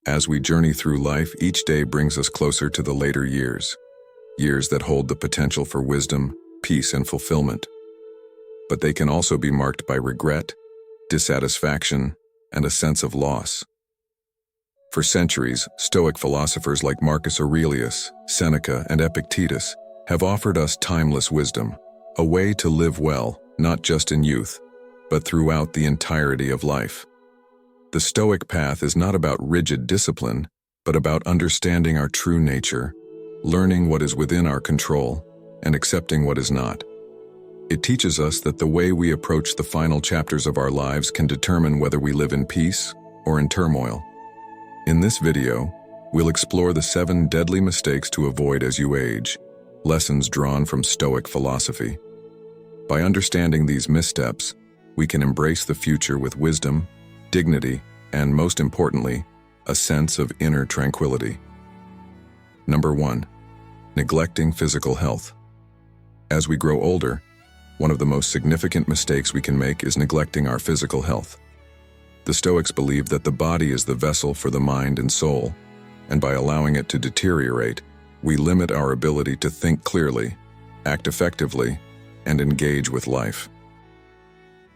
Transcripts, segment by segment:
As we journey through life, each day brings us closer to the later years, years that hold the potential for wisdom, peace, and fulfillment. But they can also be marked by regret, dissatisfaction, and a sense of loss. For centuries, Stoic philosophers like Marcus Aurelius, Seneca, and Epictetus have offered us timeless wisdom, a way to live well, not just in youth, but throughout the entirety of life. The Stoic path is not about rigid discipline, but about understanding our true nature, learning what is within our control, and accepting what is not. It teaches us that the way we approach the final chapters of our lives can determine whether we live in peace or in turmoil. In this video, we'll explore the 7 deadly mistakes to avoid as you age, lessons drawn from Stoic philosophy. By understanding these missteps, we can embrace the future with wisdom, dignity, and most importantly, a sense of inner tranquility. Number 1. Neglecting physical health. As we grow older, one of the most significant mistakes we can make is neglecting our physical health. The Stoics believe that the body is the vessel for the mind and soul, and by allowing it to deteriorate, we limit our ability to think clearly, act effectively, and engage with life.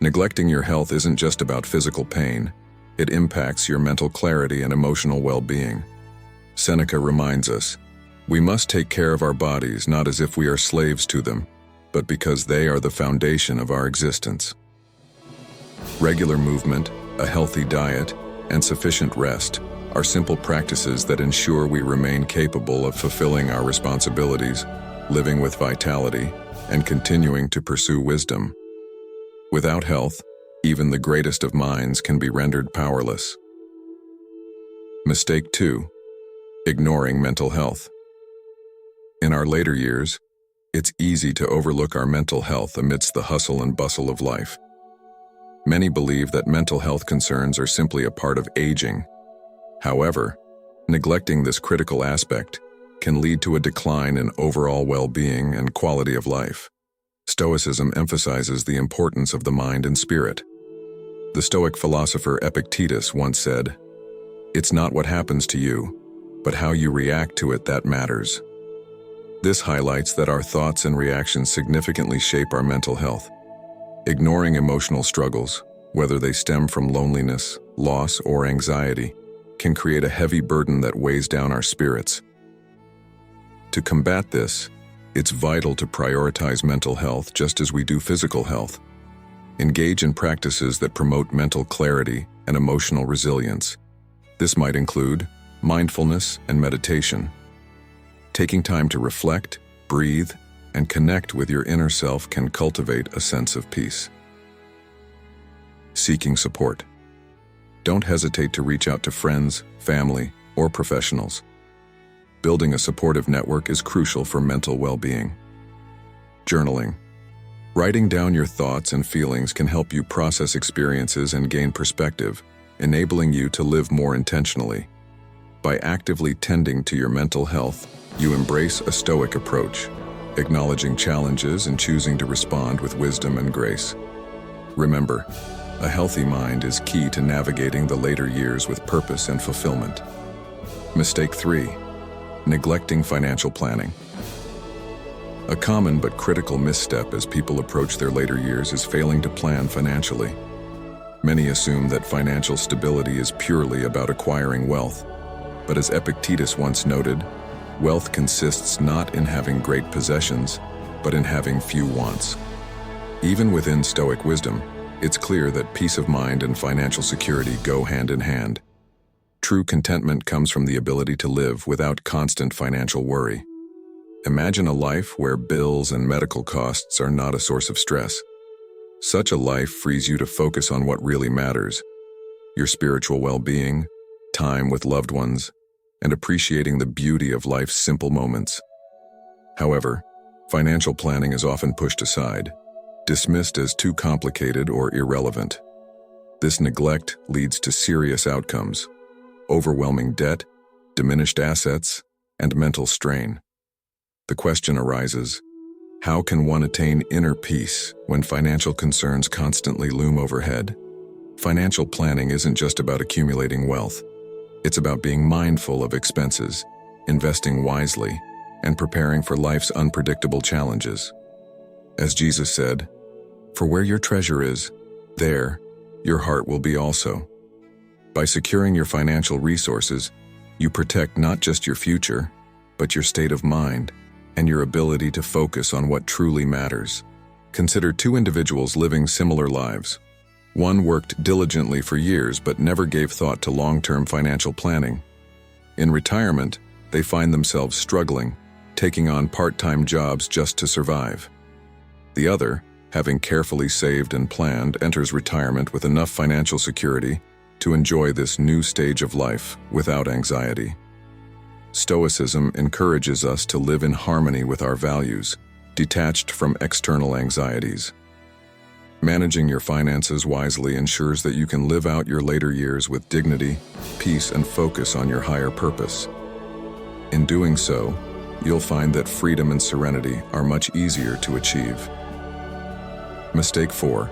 Neglecting your health isn't just about physical pain, it impacts your mental clarity and emotional well-being. Seneca reminds us, we must take care of our bodies not as if we are slaves to them, but because they are the foundation of our existence. Regular movement, a healthy diet, and sufficient rest are simple practices that ensure we remain capable of fulfilling our responsibilities, living with vitality, and continuing to pursue wisdom. Without health, even the greatest of minds can be rendered powerless. Mistake 2. Ignoring mental health. In our later years, it's easy to overlook our mental health amidst the hustle and bustle of life. Many believe that mental health concerns are simply a part of aging. However, neglecting this critical aspect can lead to a decline in overall well-being and quality of life. Stoicism emphasizes the importance of the mind and spirit. The Stoic philosopher Epictetus once said, "It's not what happens to you, but how you react to it that matters." This highlights that our thoughts and reactions significantly shape our mental health. Ignoring emotional struggles, whether they stem from loneliness, loss, or anxiety, can create a heavy burden that weighs down our spirits. To combat this, it's vital to prioritize mental health just as we do physical health. Engage in practices that promote mental clarity and emotional resilience. This might include mindfulness and meditation. Taking time to reflect, breathe, and connect with your inner self can cultivate a sense of peace. Seeking support. Don't hesitate to reach out to friends, family, or professionals. Building a supportive network is crucial for mental well-being. Journaling. Writing down your thoughts and feelings can help you process experiences and gain perspective, enabling you to live more intentionally. By actively tending to your mental health, you embrace a Stoic approach, acknowledging challenges and choosing to respond with wisdom and grace. Remember, a healthy mind is key to navigating the later years with purpose and fulfillment. Mistake 3. Neglecting financial planning. A common but critical misstep as people approach their later years is failing to plan financially. Many assume that financial stability is purely about acquiring wealth, but as Epictetus once noted, wealth consists not in having great possessions, but in having few wants. Even within Stoic wisdom, it's clear that peace of mind and financial security go hand in hand. True contentment comes from the ability to live without constant financial worry. Imagine a life where bills and medical costs are not a source of stress. Such a life frees you to focus on what really matters: your spiritual well-being, time with loved ones, and appreciating the beauty of life's simple moments. However, financial planning is often pushed aside, dismissed as too complicated or irrelevant. This neglect leads to serious outcomes: overwhelming debt, diminished assets, and mental strain. The question arises, how can one attain inner peace when financial concerns constantly loom overhead? Financial planning isn't just about accumulating wealth. It's about being mindful of expenses, investing wisely, and preparing for life's unpredictable challenges. As Jesus said, "For where your treasure is, there your heart will be also." By securing your financial resources, you protect not just your future, but your state of mind and your ability to focus on what truly matters. Consider two individuals living similar lives. One worked diligently for years but never gave thought to long-term financial planning. In retirement, they find themselves struggling, taking on part-time jobs just to survive. The other, having carefully saved and planned, enters retirement with enough financial security to enjoy this new stage of life without anxiety. Stoicism encourages us to live in harmony with our values, detached from external anxieties. Managing your finances wisely ensures that you can live out your later years with dignity, peace, and focus on your higher purpose. In doing so, you'll find that freedom and serenity are much easier to achieve. Mistake 4.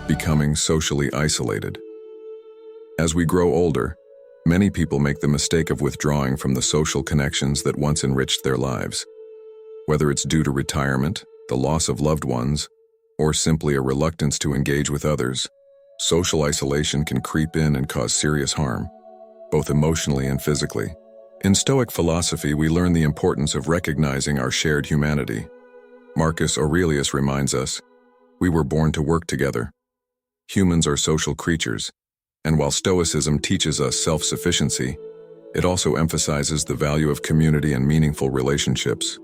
Becoming socially isolated. As we grow older, many people make the mistake of withdrawing from the social connections that once enriched their lives. Whether it's due to retirement, the loss of loved ones, or simply a reluctance to engage with others, social isolation can creep in and cause serious harm, both emotionally and physically. In Stoic philosophy, we learn the importance of recognizing our shared humanity. Marcus Aurelius reminds us, "We were born to work together." Humans are social creatures, and while Stoicism teaches us self-sufficiency, it also emphasizes the value of community and meaningful relationships.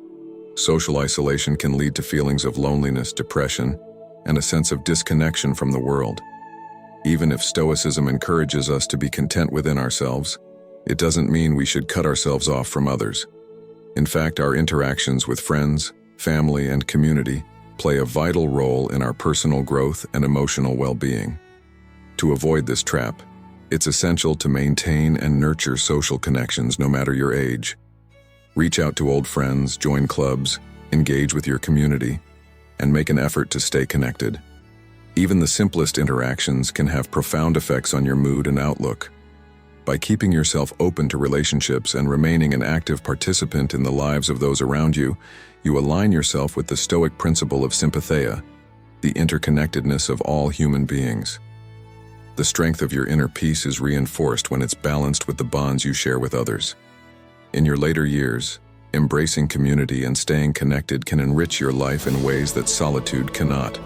Social isolation can lead to feelings of loneliness, depression, and a sense of disconnection from the world. Even if Stoicism encourages us to be content within ourselves, it doesn't mean we should cut ourselves off from others. In fact, our interactions with friends, family, and community play a vital role in our personal growth and emotional well-being. To avoid this trap, it's essential to maintain and nurture social connections no matter your age. Reach out to old friends, join clubs, engage with your community, and make an effort to stay connected. Even the simplest interactions can have profound effects on your mood and outlook. By keeping yourself open to relationships and remaining an active participant in the lives of those around you, you align yourself with the Stoic principle of sympatheia, the interconnectedness of all human beings. The strength of your inner peace is reinforced when it's balanced with the bonds you share with others. In your later years, embracing community and staying connected can enrich your life in ways that solitude cannot.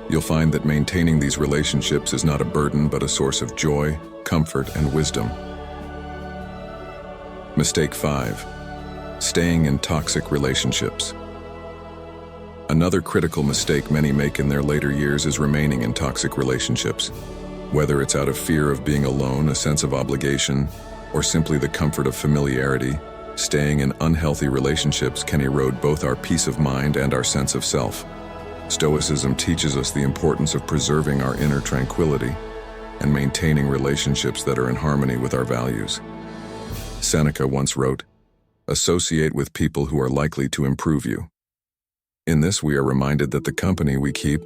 You'll find that maintaining these relationships is not a burden but a source of joy, comfort, and wisdom. Mistake 5. Staying in toxic relationships. Another critical mistake many make in their later years is remaining in toxic relationships. Whether it's out of fear of being alone, a sense of obligation, or simply the comfort of familiarity, staying in unhealthy relationships can erode both our peace of mind and our sense of self. Stoicism teaches us the importance of preserving our inner tranquility and maintaining relationships that are in harmony with our values. Seneca once wrote, "Associate with people who are likely to improve you." In this, we are reminded that the company we keep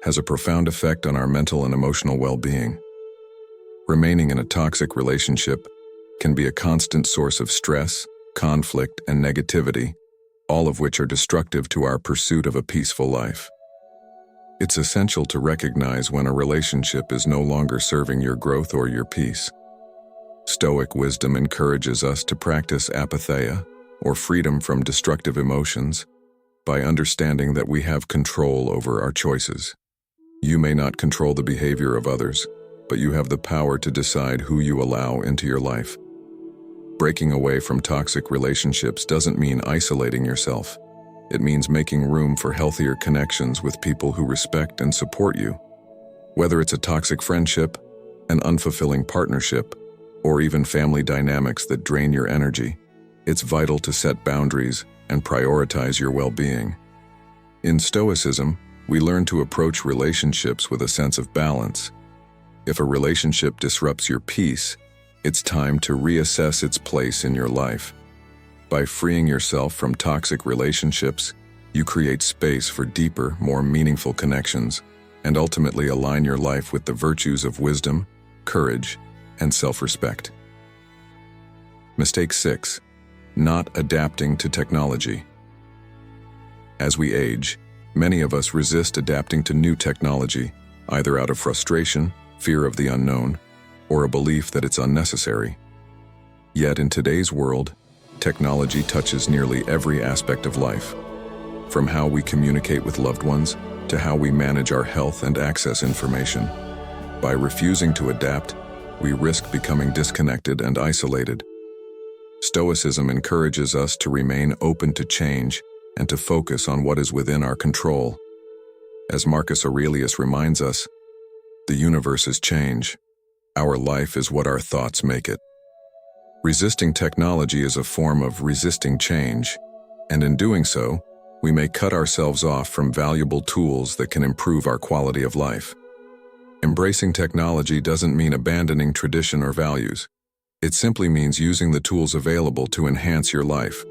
has a profound effect on our mental and emotional well-being. Remaining in a toxic relationship can be a constant source of stress, conflict, and negativity, all of which are destructive to our pursuit of a peaceful life. It's essential to recognize when a relationship is no longer serving your growth or your peace. Stoic wisdom encourages us to practice apatheia, or freedom from destructive emotions, by understanding that we have control over our choices. You may not control the behavior of others, but you have the power to decide who you allow into your life. Breaking away from toxic relationships doesn't mean isolating yourself. It means making room for healthier connections with people who respect and support you. Whether it's a toxic friendship, an unfulfilling partnership, or even family dynamics that drain your energy, it's vital to set boundaries and prioritize your well-being. In Stoicism, we learn to approach relationships with a sense of balance. If a relationship disrupts your peace, it's time to reassess its place in your life. By freeing yourself from toxic relationships, you create space for deeper, more meaningful connections, and ultimately align your life with the virtues of wisdom, courage, and self-respect. Mistake 6. Not adapting to technology. As we age, many of us resist adapting to new technology, either out of frustration, fear of the unknown, or a belief that it's unnecessary. Yet in today's world, technology touches nearly every aspect of life, from how we communicate with loved ones to how we manage our health and access information. By refusing to adapt, we risk becoming disconnected and isolated. Stoicism encourages us to remain open to change and to focus on what is within our control. As Marcus Aurelius reminds us, the universe is change. Our life is what our thoughts make it. Resisting technology is a form of resisting change, and in doing so, we may cut ourselves off from valuable tools that can improve our quality of life. Embracing technology doesn't mean abandoning tradition or values. It simply means using the tools available to enhance your life.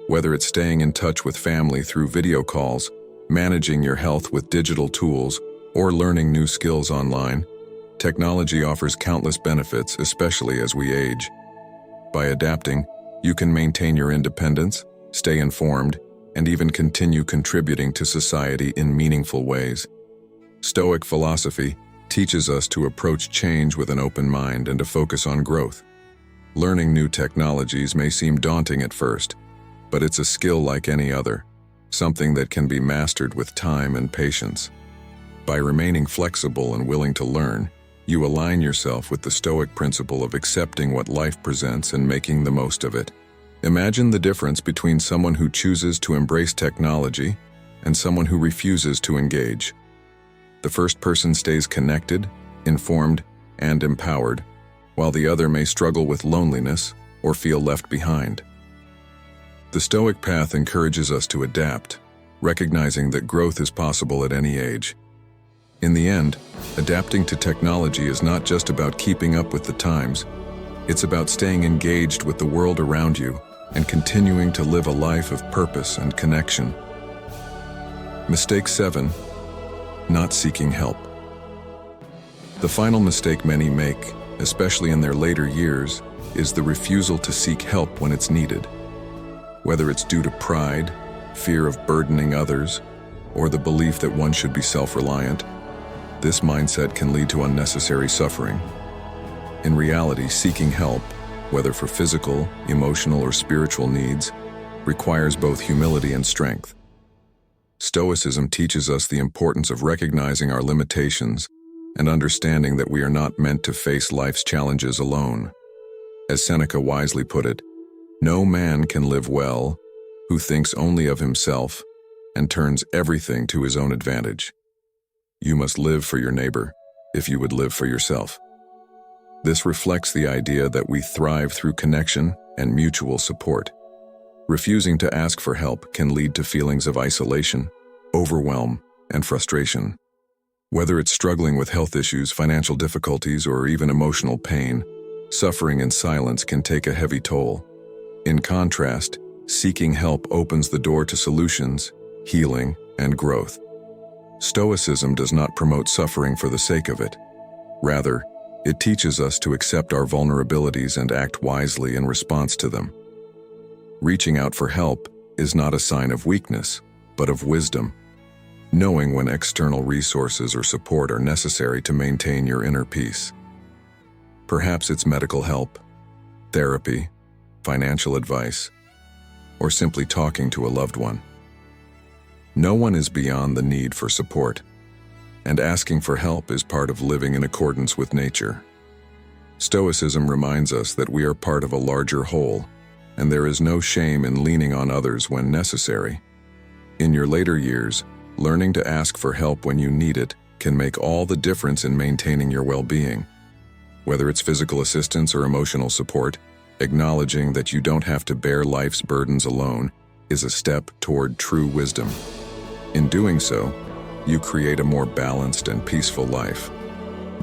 Whether it's staying in touch with family through video calls, managing your health with digital tools, or learning new skills online, technology offers countless benefits, especially as we age. By adapting, you can maintain your independence, stay informed, and even continue contributing to society in meaningful ways. Stoic philosophy teaches us to approach change with an open mind and to focus on growth. Learning new technologies may seem daunting at first, but it's a skill like any other, something that can be mastered with time and patience. By remaining flexible and willing to learn, you align yourself with the Stoic principle of accepting what life presents and making the most of it. Imagine the difference between someone who chooses to embrace technology and someone who refuses to engage. The first person stays connected, informed, and empowered, while the other may struggle with loneliness or feel left behind. The Stoic path encourages us to adapt, recognizing that growth is possible at any age. In the end, adapting to technology is not just about keeping up with the times, it's about staying engaged with the world around you and continuing to live a life of purpose and connection. Mistake 7. Not seeking help. The final mistake many make, especially in their later years, is the refusal to seek help when it's needed. Whether it's due to pride, fear of burdening others, or the belief that one should be self-reliant, this mindset can lead to unnecessary suffering. In reality, seeking help, whether for physical, emotional, or spiritual needs, requires both humility and strength. Stoicism teaches us the importance of recognizing our limitations and understanding that we are not meant to face life's challenges alone. As Seneca wisely put it, no man can live well who thinks only of himself and turns everything to his own advantage. You must live for your neighbor if you would live for yourself. This reflects the idea that we thrive through connection and mutual support. Refusing to ask for help can lead to feelings of isolation, overwhelm, and frustration. Whether it's struggling with health issues, financial difficulties, or even emotional pain, suffering in silence can take a heavy toll. In contrast, seeking help opens the door to solutions, healing, and growth. Stoicism does not promote suffering for the sake of it. Rather, it teaches us to accept our vulnerabilities and act wisely in response to them. Reaching out for help is not a sign of weakness, but of wisdom. Knowing when external resources or support are necessary to maintain your inner peace. Perhaps it's medical help, therapy, financial advice, or simply talking to a loved one. No one is beyond the need for support, and asking for help is part of living in accordance with nature. Stoicism reminds us that we are part of a larger whole, and there is no shame in leaning on others when necessary. In your later years, learning to ask for help when you need it can make all the difference in maintaining your well-being. Whether it's physical assistance or emotional support, acknowledging that you don't have to bear life's burdens alone is a step toward true wisdom. In doing so, you create a more balanced and peaceful life,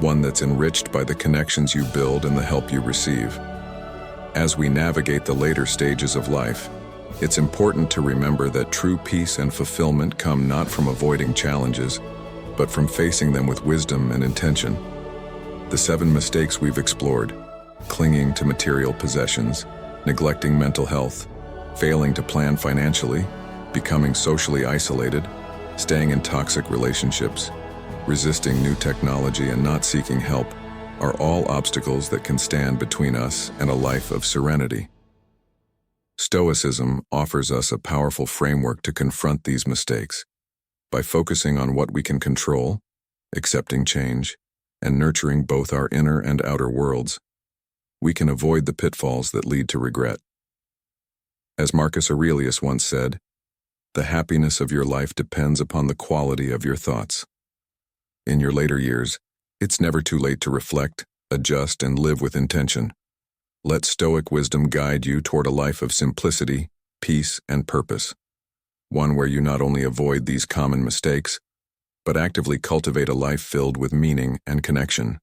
one that's enriched by the connections you build and the help you receive. As we navigate the later stages of life, it's important to remember that true peace and fulfillment come not from avoiding challenges, but from facing them with wisdom and intention. The 7 mistakes we've explored, clinging to material possessions, neglecting mental health, failing to plan financially, becoming socially isolated, staying in toxic relationships, resisting new technology and not seeking help are all obstacles that can stand between us and a life of serenity. Stoicism offers us a powerful framework to confront these mistakes. By focusing on what we can control, accepting change, and nurturing both our inner and outer worlds, we can avoid the pitfalls that lead to regret. As Marcus Aurelius once said, "The happiness of your life depends upon the quality of your thoughts." In your later years, it's never too late to reflect, adjust, and live with intention. Let Stoic wisdom guide you toward a life of simplicity, peace, and purpose. One where you not only avoid these common mistakes, but actively cultivate a life filled with meaning and connection.